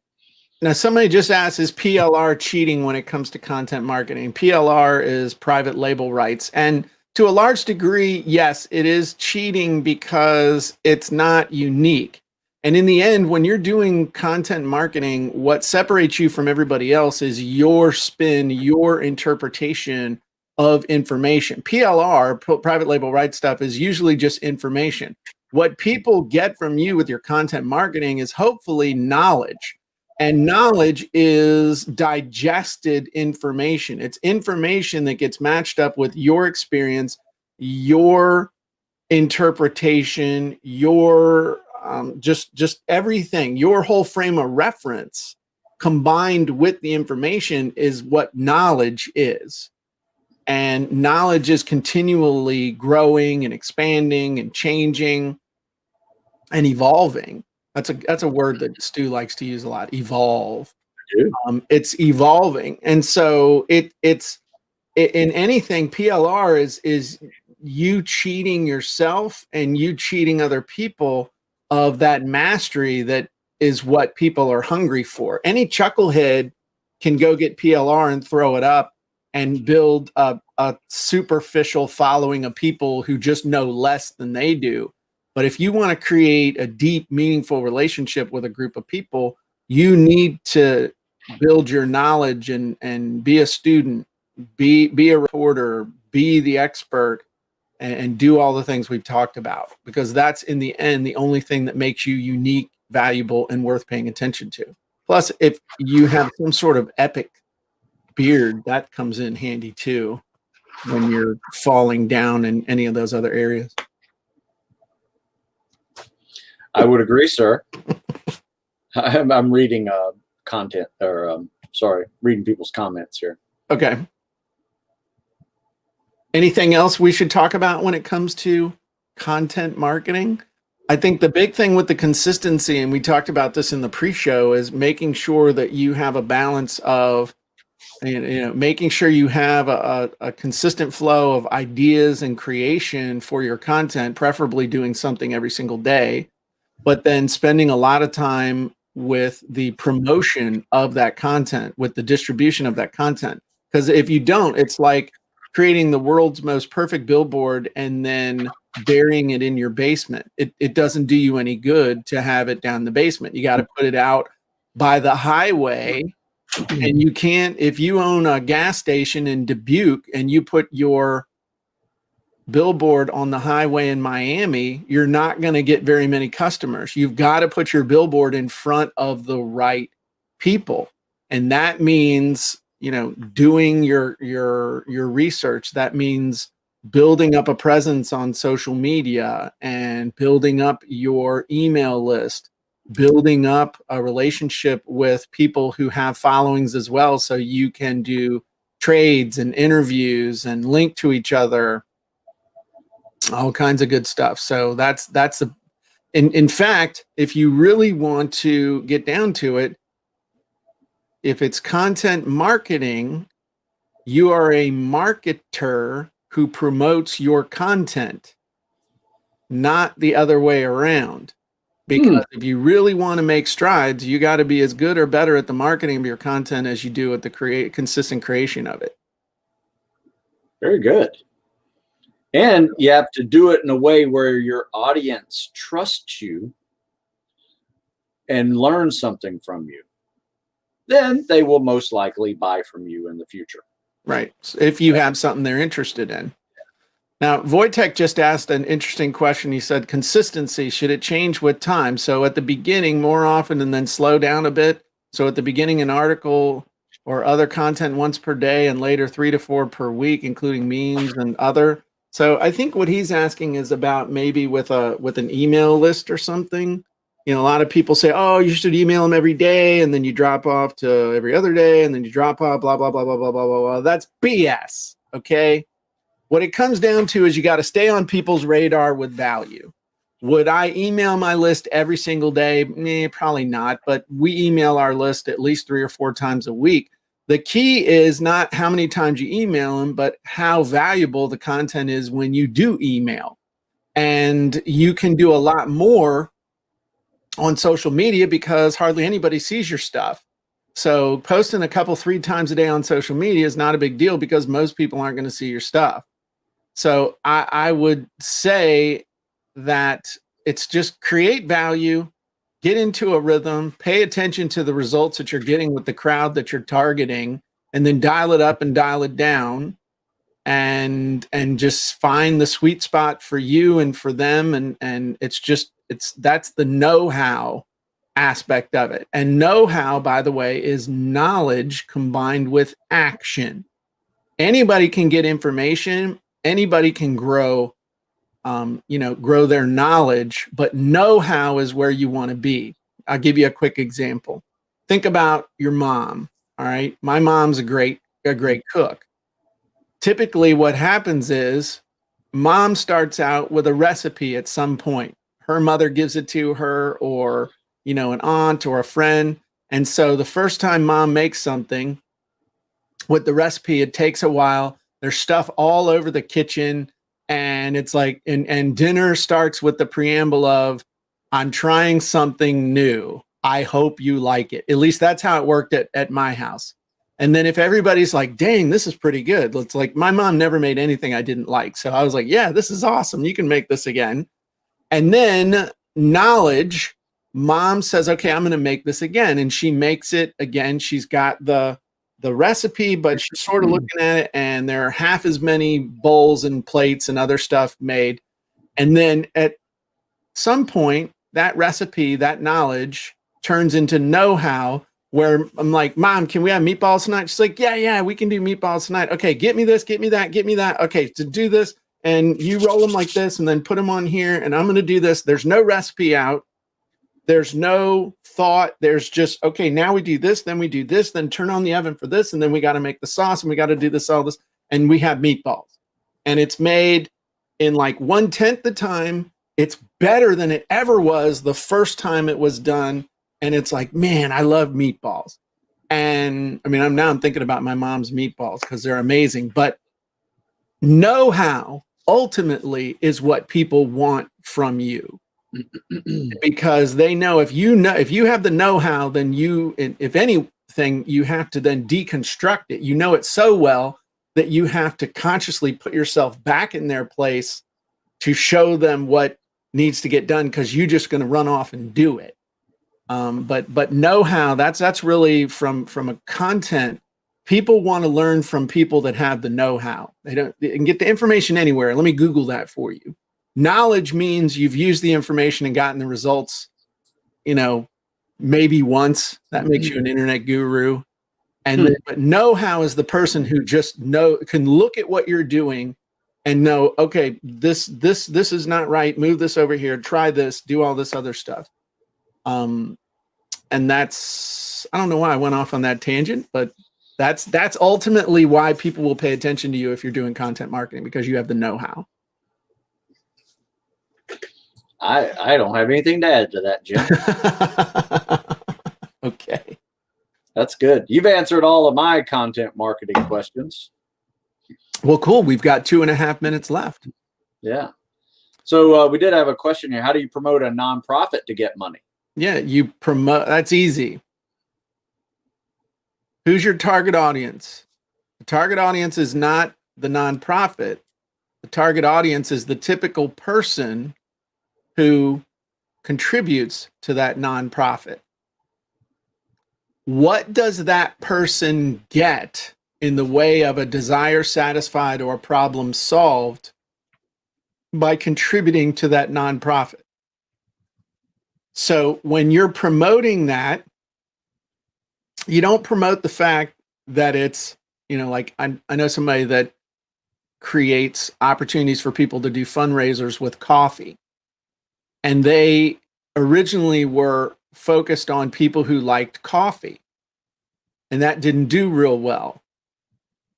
Now, somebody just asked, is PLR cheating when it comes to content marketing? PLR is private label rights. And to a large degree, yes, it is cheating because it's not unique. And in the end, when you're doing content marketing, what separates you from everybody else is your spin, your interpretation of information. PLR, private label rights stuff, is usually just information. What people get from you with your content marketing is hopefully knowledge. And knowledge is digested information. It's information that gets matched up with your experience, your interpretation, your just everything, your whole frame of reference combined with the information is what knowledge is. And knowledge is continually growing and expanding and changing and evolving. That's a word that Stu likes to use a lot. Evolve. It's evolving, and so it's in anything. PLR is you cheating yourself and you cheating other people of that mastery that is what people are hungry for. Any chucklehead can go get PLR and throw it up and build a superficial following of people who just know less than they do. But if you want to create a deep, meaningful relationship with a group of people, you need to build your knowledge and be a student, be a reporter, be the expert, and do all the things we've talked about, because that's in the end the only thing that makes you unique, valuable, and worth paying attention to. Plus, if you have some sort of epic beard, that comes in handy too when you're falling down in any of those other areas. I would agree, sir. I'm reading content, or reading people's comments here. Okay. Anything else we should talk about when it comes to content marketing? I think the big thing with the consistency, and we talked about this in the pre-show, is making sure that you have a balance of, making sure you have a consistent flow of ideas and creation for your content, preferably doing something every single day, but then spending a lot of time with the promotion of that content, with the distribution of that content. Because if you don't, it's like creating the world's most perfect billboard and then burying it in your basement. It doesn't do you any good to have it down the basement. You got to put it out by the highway. And you can't, if you own a gas station in Dubuque and you put your billboard on the highway in Miami, you're not going to get very many customers. You've got to put your billboard in front of the right people. And that means, doing your research. That means building up a presence on social media and building up your email list, building up a relationship with people who have followings as well, so you can do trades and interviews and link to each other, all kinds of good stuff. So that's in fact, if you really want to get down to it, if it's content marketing, you are a marketer who promotes your content, not the other way around. Because if you really want to make strides, you got to be as good or better at the marketing of your content as you do at the consistent creation of it. Very good. And you have to do it in a way where your audience trusts you and learns something from you. Then they will most likely buy from you in the future. Right. If you have something they're interested in. Now, Wojtek just asked an interesting question. He said, consistency, should it change with time? So at the beginning, more often, and then slow down a bit. So at the beginning, an article or other content once per day, and later 3 to 4 per week, including memes and other. So I think what he's asking is about maybe with an email list or something. A lot of people say, oh, you should email them every day, and then you drop off to every other day, and then you drop off, blah, blah, blah, blah, blah, blah, blah, blah. That's BS, okay? What it comes down to is you got to stay on people's radar with value. Would I email my list every single day? Probably not, but we email our list at least 3 or 4 times a week. The key is not how many times you email them, but how valuable the content is when you do email. And you can do a lot more on social media because hardly anybody sees your stuff. So posting a couple, 3 times a day on social media is not a big deal because most people aren't going to see your stuff. So I would say that it's just create value, get into a rhythm, pay attention to the results that you're getting with the crowd that you're targeting, and then dial it up and dial it down, and just find the sweet spot for you and for them. And that's the know-how aspect of it. And know-how, by the way, is knowledge combined with action. Anybody can get information, anybody can grow, grow their knowledge, but know-how is where you want to be. I'll give you a quick example. Think about your mom. All right. My mom's a great cook. Typically what happens is mom starts out with a recipe at some point. Her mother gives it to her, or, an aunt or a friend. And so the first time mom makes something with the recipe, it takes a while. There's stuff all over the kitchen. And it's like, and dinner starts with the preamble of, I'm trying something new. I hope you like it. At least that's how it worked at my house. And then if everybody's like, dang, this is pretty good. It's like, my mom never made anything I didn't like. So I was like, yeah, this is awesome. You can make this again. And then knowledge, mom says, okay, I'm going to make this again. And she makes it again. She's got the recipe, but she's sort of looking at it, and there are half as many bowls and plates and other stuff made. And then at some point, that recipe, that knowledge turns into know-how, where I'm like, Mom, can we have meatballs tonight? She's like, yeah, we can do meatballs tonight. Okay, get me this, get me that, get me that. Okay, to do this, and you roll them like this, and then put them on here, and I'm going to do this. There's no recipe out. There's no thought. There's just, okay, now we do this, then we do this, then turn on the oven for this, and then we got to make the sauce, and we got to do this, all this, and we have meatballs. And it's made in like 1/10 the time. It's better than it ever was the first time it was done. And it's like, man, I love meatballs. And I mean, I'm thinking about my mom's meatballs because they're amazing. But know-how ultimately is what people want from you. Because they know if you have the know-how, then if anything, you have to then deconstruct it. You know it so well that you have to consciously put yourself back in their place to show them what needs to get done, because you're just going to run off and do it. But know-how, that's really from a content. People want to learn from people that have the know-how. They can get the information anywhere. Let me Google that for you. Knowledge means you've used the information and gotten the results, maybe once. That makes you an internet guru. And but know-how is the person who just can look at what you're doing and know, okay, this is not right. Move this over here. Try this. Do all this other stuff. And that's, I don't know why I went off on that tangent, but that's ultimately why people will pay attention to you if you're doing content marketing, because you have the know-how. I don't have anything to add to that, Jim. Okay. That's good. You've answered all of my content marketing questions. Well, cool. We've got 2.5 minutes left. Yeah. So we did have a question here. How do you promote a nonprofit to get money? Yeah, you promote. That's easy. Who's your target audience? The target audience is not the nonprofit. The target audience is the typical person who contributes to that nonprofit. What does that person get in the way of a desire satisfied or a problem solved by contributing to that nonprofit? So when you're promoting that, you don't promote the fact that it's, like I know somebody that creates opportunities for people to do fundraisers with coffee. And they originally were focused on people who liked coffee. And that didn't do real well.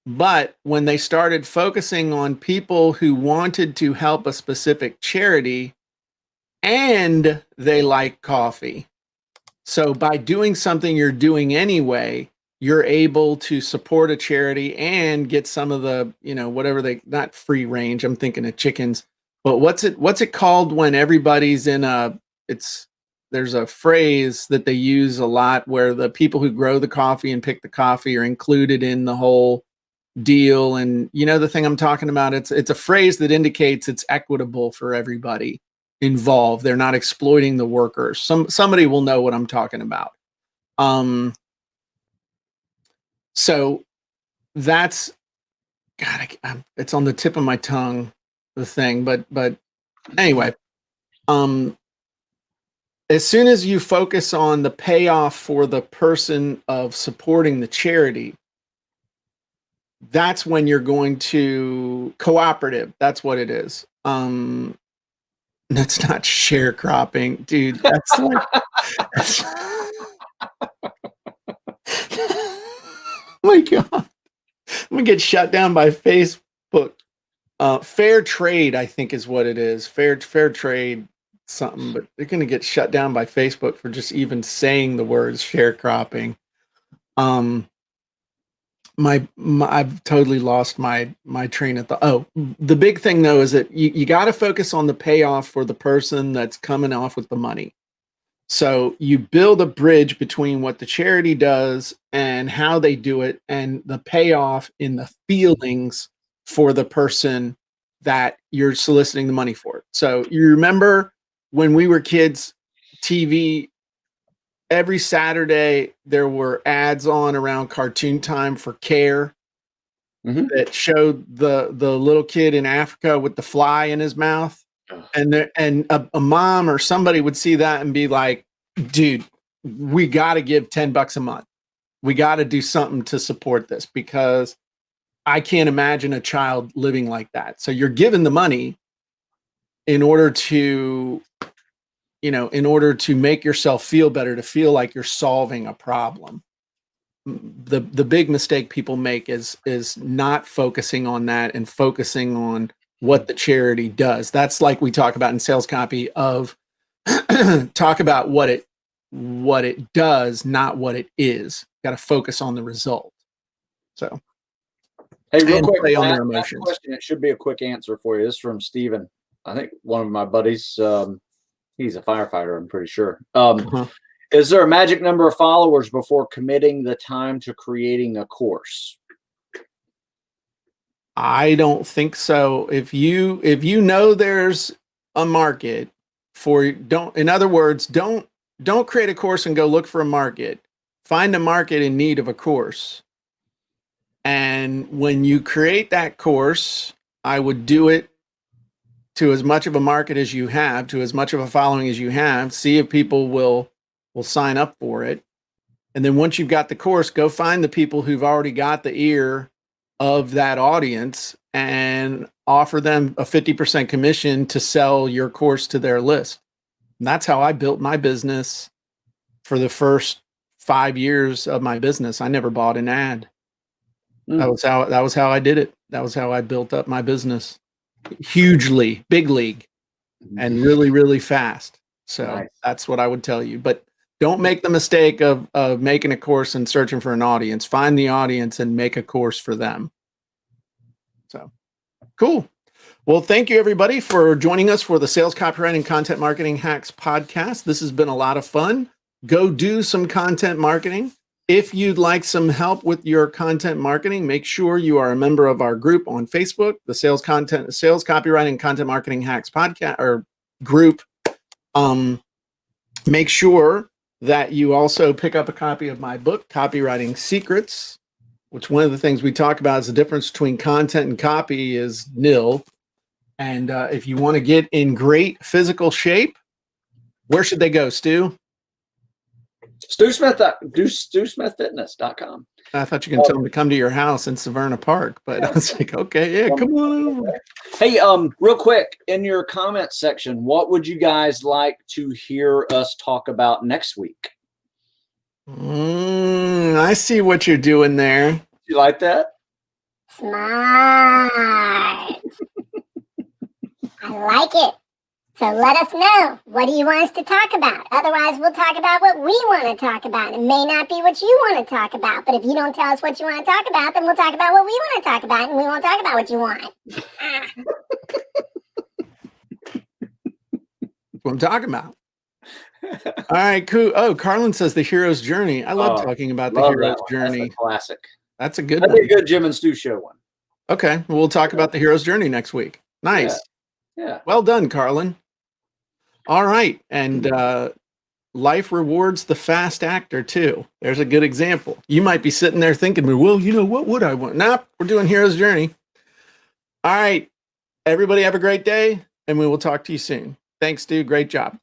But when they started focusing on people who wanted to help a specific charity and they like coffee, so by doing something you're doing anyway, you're able to support a charity and get some of the, whatever not free range, I'm thinking of chickens, but what's it called when everybody's in a phrase that they use a lot where the people who grow the coffee and pick the coffee are included in the whole deal. And you know the thing I'm talking about, it's a phrase that indicates it's equitable for everybody involved. They're not exploiting the workers. Somebody will know what I'm talking about. So that's God, it's on the tip of my tongue, the thing, but anyway, as soon as you focus on the payoff for the person of supporting the charity, that's when you're going to cooperative. That's what it is. That's not sharecropping, dude. That's like, my God, I'm gonna get shut down by Facebook. Fair trade, I think, is what it is. Fair trade, something, but they're gonna get shut down by Facebook for just even saying the words sharecropping. I've totally lost my train of thought. Oh, the big thing though is that you got to focus on the payoff for the person that's coming off with the money. So you build a bridge between what the charity does and how they do it, and the payoff in the feelings for the person that you're soliciting the money for. So you remember when we were kids, TV, every Saturday there were ads on around cartoon time for Care that showed the little kid in Africa with the fly in his mouth. And a mom or somebody would see that and be like, dude, we got to give $10 a month. We got to do something to support this, because I can't imagine a child living like that. So you're given the money in order to, in order to make yourself feel better, to feel like you're solving a problem. The big mistake people make is not focusing on that and focusing on what the charity does. That's like we talk about in sales copy of talk about what it does, not what it is. Got to focus on the result. So, hey, real quick, play on their last emotions. question. It should be a quick answer for you. This is from Steven. I think one of my buddies. He's a firefighter, I'm pretty sure. Is there a magic number of followers before committing the time to creating a course? I don't think so. If you know there's a market for, in other words, don't create a course and go look for a market. Find a market in need of a course. And when you create that course, I would do it to as much of a market as you have, to as much of a following as you have, see if people will sign up for it. And then once you've got the course, go find the people who've already got the ear of that audience and offer them a 50% commission to sell your course to their list. And that's how I built my business for the first 5 years of my business. I never bought an ad. That was how I did it. That was how I built up my business. Hugely, big league, and really, really fast. So That's what I would tell you. But don't make the mistake of making a course and searching for an audience. Find the audience and make a course for them. So cool. Well, thank you everybody for joining us for the Sales Copywriting Content Marketing Hacks podcast. This has been a lot of fun. Go do some content marketing. If you'd like some help with your content marketing, make sure you are a member of our group on Facebook, the Sales Copywriting Content Marketing Hacks podcast or group. Make sure that you also pick up a copy of my book, Copywriting Secrets, which one of the things we talk about is the difference between content and copy is nil. And if you want to get in great physical shape, where should they go, Stu? StuSmithFitness.com. I thought you can tell them to come to your house in Severna Park, but I was like, okay, yeah, come on over. Hey, real quick, in your comments section, what would you guys like to hear us talk about next week? I see what you're doing there. You like that? Smart. I like it. So let us know. What do you want us to talk about? Otherwise, we'll talk about what we want to talk about. It may not be what you want to talk about. But if you don't tell us what you want to talk about, then we'll talk about what we want to talk about, and we won't talk about what you want. That's what I'm talking about. All right, cool. Oh, Carlin says the hero's journey. I love Oh, talking about the love hero's that one. journey. That's a classic. That's a good That'd one. be a good Jim and Stu show one. Okay, well, we'll talk about the hero's journey next week. Nice. Yeah. Well done, Carlin. All right, and life rewards the fast actor too. There's a good example. You might be sitting there thinking, well, you know, what would I want? Nope, we're doing hero's journey. All right, everybody have a great day, and we will talk to you soon. Thanks, Stu. Great job.